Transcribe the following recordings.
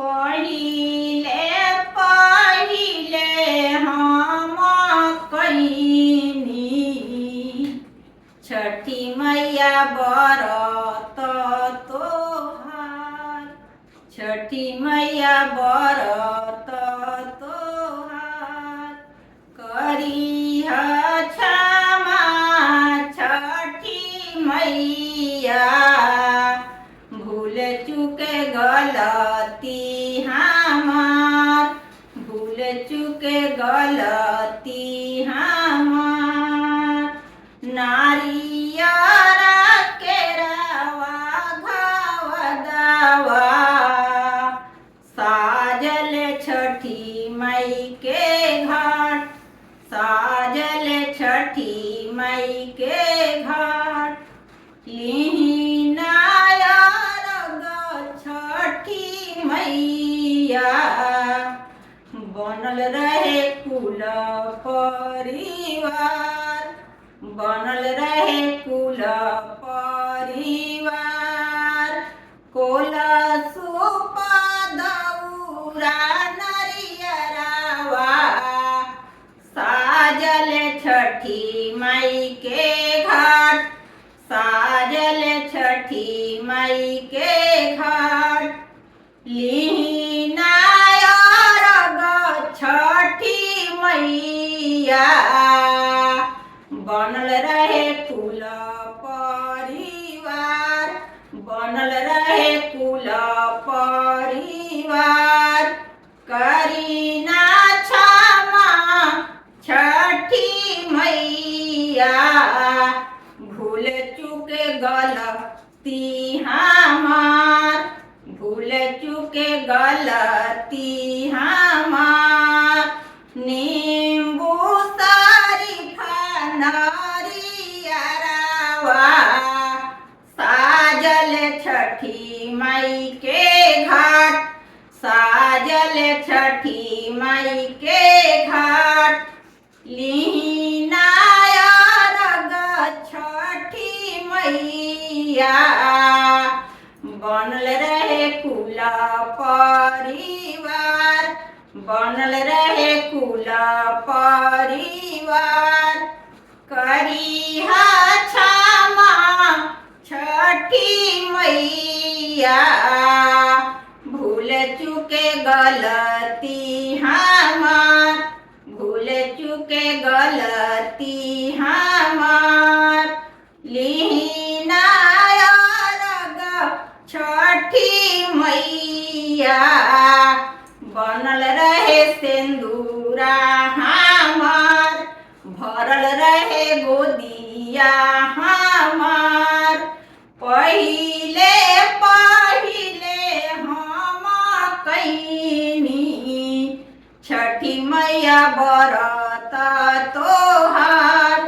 पहिले पहिले हम कईनी छठी मैया बरत तोहार। छठी मैया बरत तोहार करीह क्षमा छठी मैया। भूल चुके गलती हमार, भूल चुके गलती हमार। नारियर के रवा घाव दावा साजल छठी मई के घाट, साजल छठी मई के घाट। छठी मैया बनल रहे कुल परिवार, बनल रहे कुल परिवार। कोलसुप दौरा नरियरवा साजल छठी मई के घाट, साजल छठी मई के घाट। छठी मैया बनल रहे कुल परिवार, बनल रहे कुल परिवार। करीना क्षमा छठी मैया। भूल चुके गलती हमार, भूल चुके गलती हमार। नींबू शरीफा नरियरवा साजल छठी मई के घाट, साजल छठी मई के घाट। छठी मैया बनल रहे कुल परिवार, बनल रहे कुल परिवार। करीह क्षमा छठी मैया। भूल चुके गलती हमार, भूल चुके गलती हमार। छठी मैया बनल रहे सिंदूरा हमार, भरल रहे गोदिया हमार। पहिले पहिले हम कईनी छठी मैया बरत तोहार,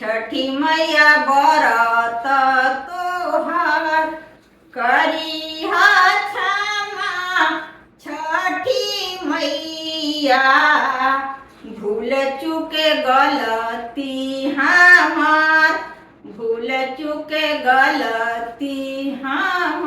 छठी मैया बरत तोहार। करीह क्षमा छठी मैया। भूल चुके गलती हमार, भूल चुके गलती हमार।